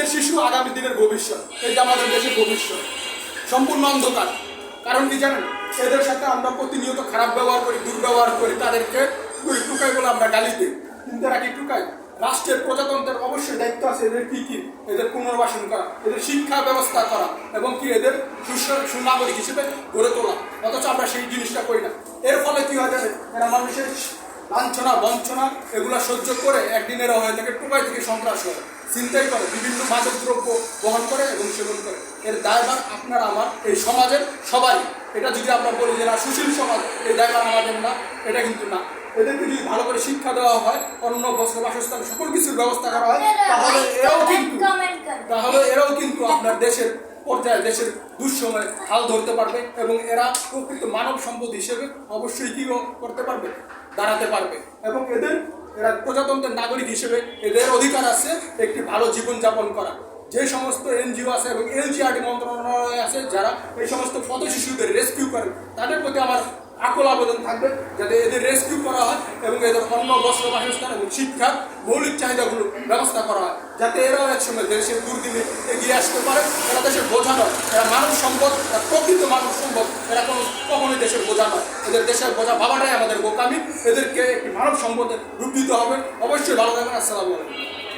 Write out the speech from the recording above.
আজকের শিশু আগামী দিনের ভবিষ্যৎ, এটা আমাদের দেশের ভবিষ্যৎ সম্পূর্ণ অন্ধকার। কারণ কি জানেন, এদের সাথে আমরা প্রতিনিয়ত খারাপ ব্যবহার করি, দুর্ব্যবহার করি, তাদেরকে টুকাই বলে আমরা গালি দিই, কিন্তু এরা কি টুকাই? রাষ্ট্রের প্রজাতন্ত্রের অবশ্যই দায়িত্ব আছে এদের কি এদের পুনর্বাসন করা, এদের শিক্ষা ব্যবস্থা করা এবং কি এদের সুনাগরিক হিসেবে গড়ে তোলা। অথচ আমরা সেই জিনিসটা করি না। এর ফলে কি হয় জানেন, এরা মানুষের লাঞ্ছনা বঞ্চনা এগুলা সহ্য করে একদিনেরা হয়ে থাকে টুকাই থেকে সন্ত্রাস হয়, চিন্তাই করে, বিভিন্ন মাদক দ্রব্য বহন করে এবং সেবন করে। এর দায়ভার আপনার আমার এই সমাজের সবারই। এটা যদি আমরা বলি যে না সুশীল সমাজ, এই দায়ভার আমাদের না, এটা কিন্তু না। এদেরকে যদি ভালো করে শিক্ষা দেওয়া হয়, অন্য বস্ত্র বাসস্থান সকল কিছুর ব্যবস্থা করা হয়, তাহলে এরাও কিন্তু আপনার দেশের পর্যায়ে দেশের দুঃসময়ে হাল ধরতে পারবে এবং এরা প্রকৃত মানব সম্পদ হিসেবে অবশ্যই কি করতে পারবে, দাঁড়াতে পারবে। এবং এরা প্রজাতন্ত্রের নাগরিক হিসেবে এদের অধিকার আছে একটি ভালো জীবনযাপন করা। যে সমস্ত এনজিও আছে এবং এলজিআরডি মন্ত্রণালয় আছে যারা এই সমস্ত পথ শিশুদের রেস্কিউ করেন, তাদের প্রতি আমার আকুল আবেদন থাকবে যাতে এদের রেস্কিউ করা হয় এবং এদের অন্ন বস্ত্র বাসস্থান এবং শিক্ষার মৌলিক চাহিদাগুলো ব্যবস্থা করা হয়, যাতে এরাও একসময় দেশের দুর্দিনে এগিয়ে আসতে পারে। এরা দেশের বোঝা নয়, এরা মানব সম্পদ, এরা প্রকৃত মানব সম্পদ। এরা কখনোই দেশের বোঝা নয়, এদের দেশের বোঝা ভাবাটাই আমাদের বোকামি। এদেরকে একটি মানব সম্পদের রূপ দিতে হবে। অবশ্যই ভালো থাকবেন। আসসালামু আলাইকুম।